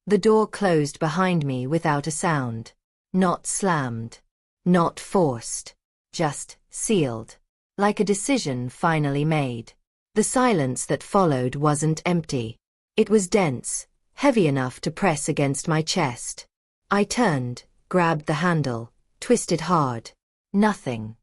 The door closed behind me without a sound. Not slammed. Not forced. Just sealed. Like a decision finally made. The silence that followed wasn't empty. It was dense, heavy enough to press against my chest. I turned, grabbed the handle, twisted hard. Nothing.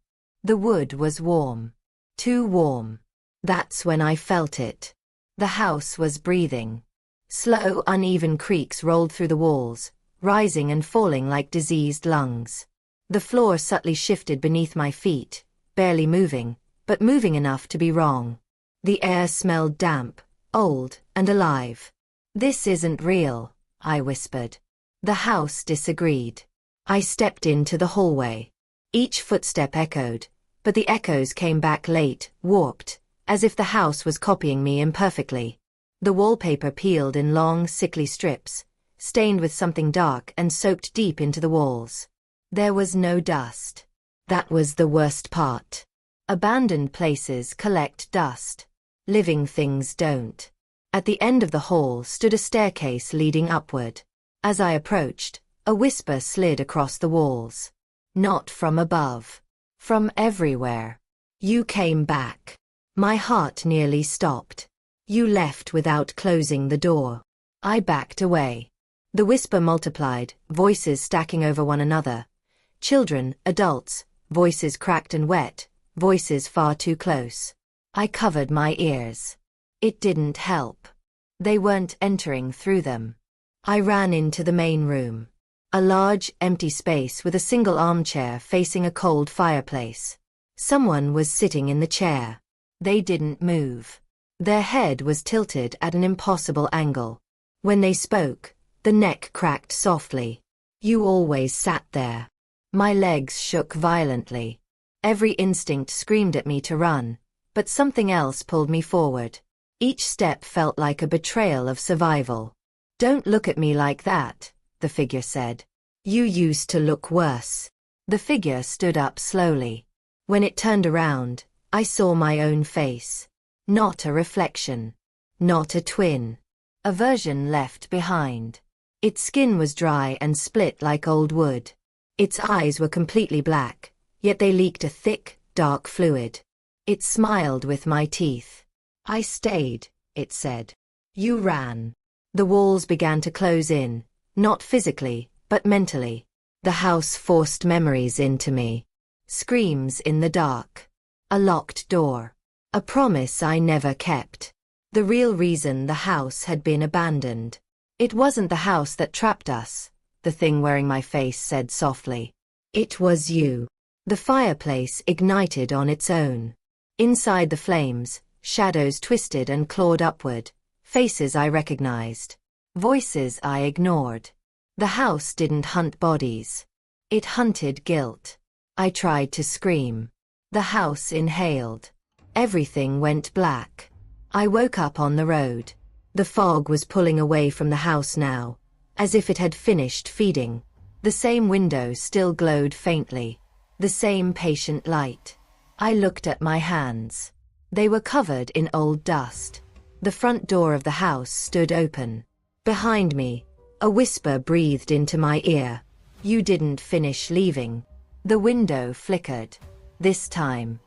The wood was warm. Too warm. That's when I felt it. The house was breathing. Slow, uneven creaks rolled through the walls, rising and falling like diseased lungs. The floor subtly shifted beneath my feet, barely moving, but moving enough to be wrong. The air smelled damp, old, and alive. "This isn't real," I whispered. The house disagreed. I stepped into the hallway. Each footstep echoed, but the echoes came back late, warped, as if the house was copying me imperfectly. The wallpaper peeled in long, sickly strips, stained with something dark and soaked deep into the walls. There was no dust. That was the worst part. Abandoned places collect dust. Living things don't. At the end of the hall stood a staircase leading upward. As I approached, a whisper slid across the walls. Not from above. From everywhere. "You came back." My heart nearly stopped. "You left without closing the door." I backed away. The whisper multiplied, voices stacking over one another. Children, adults, voices cracked and wet, voices far too close. I covered my ears. It didn't help. They weren't entering through them. I ran into the main room. A large, empty space with a single armchair facing a cold fireplace. Someone was sitting in the chair. They didn't move. Their head was tilted at an impossible angle. When they spoke, the neck cracked softly. "You always sat there." My legs shook violently. Every instinct screamed at me to run, but something else pulled me forward. Each step felt like a betrayal of survival. "Don't look at me like that," the figure said. "You used to look worse." The figure stood up slowly. When it turned around, I saw my own face. Not a reflection. Not a twin. A version left behind. Its skin was dry and split like old wood. Its eyes were completely black, yet they leaked a thick, dark fluid. It smiled with my teeth. "I stayed," it said. "You ran." The walls began to close in, not physically, but mentally. The house forced memories into me. Screams in the dark. A locked door. A promise I never kept. The real reason the house had been abandoned. "It wasn't the house that trapped us," the thing wearing my face said softly. "It was you." The fireplace ignited on its own. Inside the flames, shadows twisted and clawed upward, faces I recognized. Voices I ignored. The house didn't hunt bodies. It hunted guilt. I tried to scream. The house inhaled. Everything went black. I woke up on the road. The fog was pulling away from the house now, as if it had finished feeding. The same window still glowed faintly. The same patient light. I looked at my hands. They were covered in old dust. The front door of the house stood open. Behind me, a whisper breathed into my ear. "You didn't finish leaving." The window flickered. This time.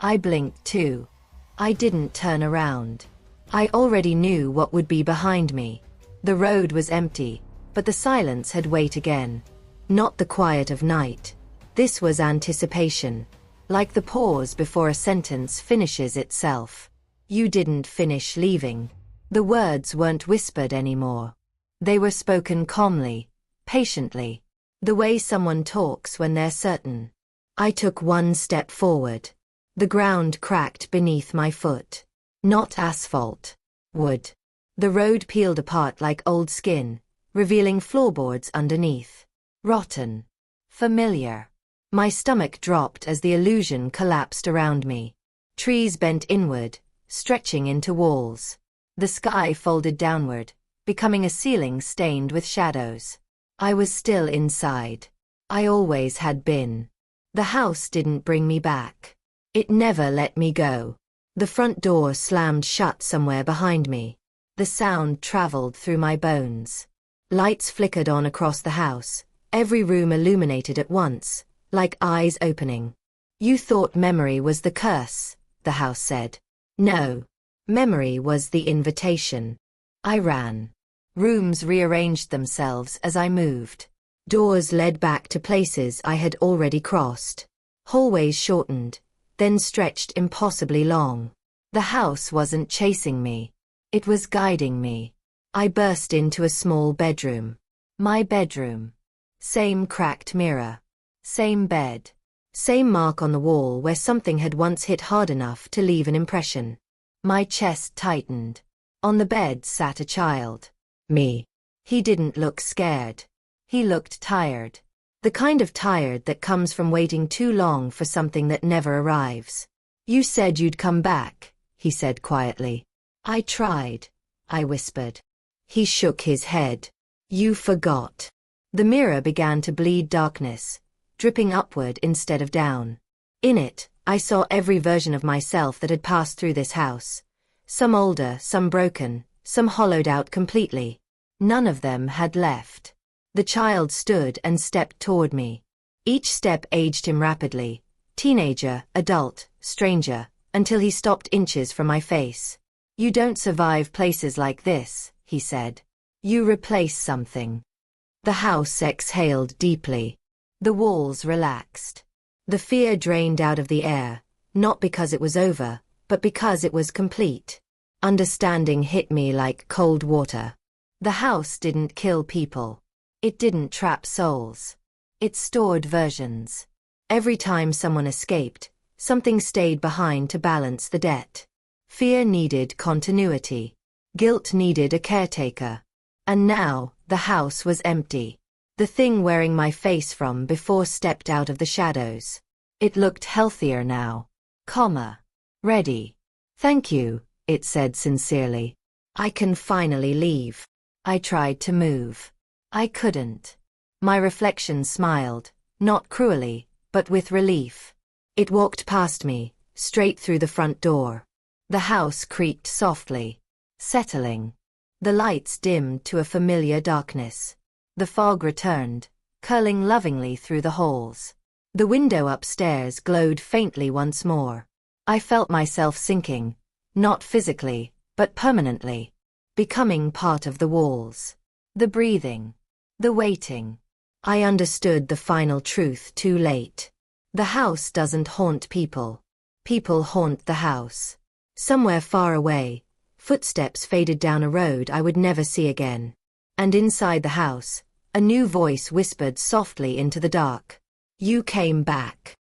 I blinked too. I didn't turn around. I already knew what would be behind me. The road was empty, but the silence had weight again. Not the quiet of night. This was anticipation. Like the pause before a sentence finishes itself. "You didn't finish leaving." The words weren't whispered anymore. They were spoken calmly, patiently. The way someone talks when they're certain. I took one step forward. The ground cracked beneath my foot. Not asphalt. Wood. The road peeled apart like old skin, revealing floorboards underneath. Rotten. Familiar. My stomach dropped as the illusion collapsed around me. Trees bent inward, stretching into walls. The sky folded downward, becoming a ceiling stained with shadows. I was still inside. I always had been. The house didn't bring me back. It never let me go. The front door slammed shut somewhere behind me. The sound traveled through my bones. Lights flickered on across the house, every room illuminated at once, like eyes opening. You thought memory was the curse, the house said. No. Memory was the invitation. I ran. Rooms rearranged themselves as I moved. Doors led back to places I had already crossed. Hallways shortened, then stretched impossibly long. The house wasn't chasing me. It was guiding me. I burst into a small bedroom. My bedroom. Same cracked mirror. Same bed. Same mark on the wall where something had once hit hard enough to leave an impression. My chest tightened. On the bed sat a child. Me. He didn't look scared. He looked tired. The kind of tired that comes from waiting too long for something that never arrives. You said you'd come back, he said quietly. I tried, I whispered. He shook his head. You forgot. The mirror began to bleed darkness, dripping upward instead of down. In it, I saw every version of myself that had passed through this house. Some older, some broken, some hollowed out completely. None of them had left. The child stood and stepped toward me. Each step aged him rapidly. Teenager, adult, stranger, until he stopped inches from my face. You don't survive places like this, he said. You replace something. The house exhaled deeply. The walls relaxed. The fear drained out of the air, not because it was over, but because it was complete. Understanding hit me like cold water. The house didn't kill people. It didn't trap souls. It stored versions. Every time someone escaped, something stayed behind to balance the debt. Fear needed continuity. Guilt needed a caretaker. And now, the house was empty. The thing wearing my face from before stepped out of the shadows. It looked healthier now. Calmer. Ready. Thank you, it said sincerely. I can finally leave. I tried to move. I couldn't. My reflection smiled, not cruelly, but with relief. It walked past me, straight through the front door. The house creaked softly, settling. The lights dimmed to a familiar darkness. The fog returned, curling lovingly through the halls. The window upstairs glowed faintly once more. I felt myself sinking, not physically, but permanently, becoming part of the walls. The breathing. The waiting. I understood the final truth too late. The house doesn't haunt people. People haunt the house. Somewhere far away, footsteps faded down a road I would never see again. And inside the house, a new voice whispered softly into the dark. You came back.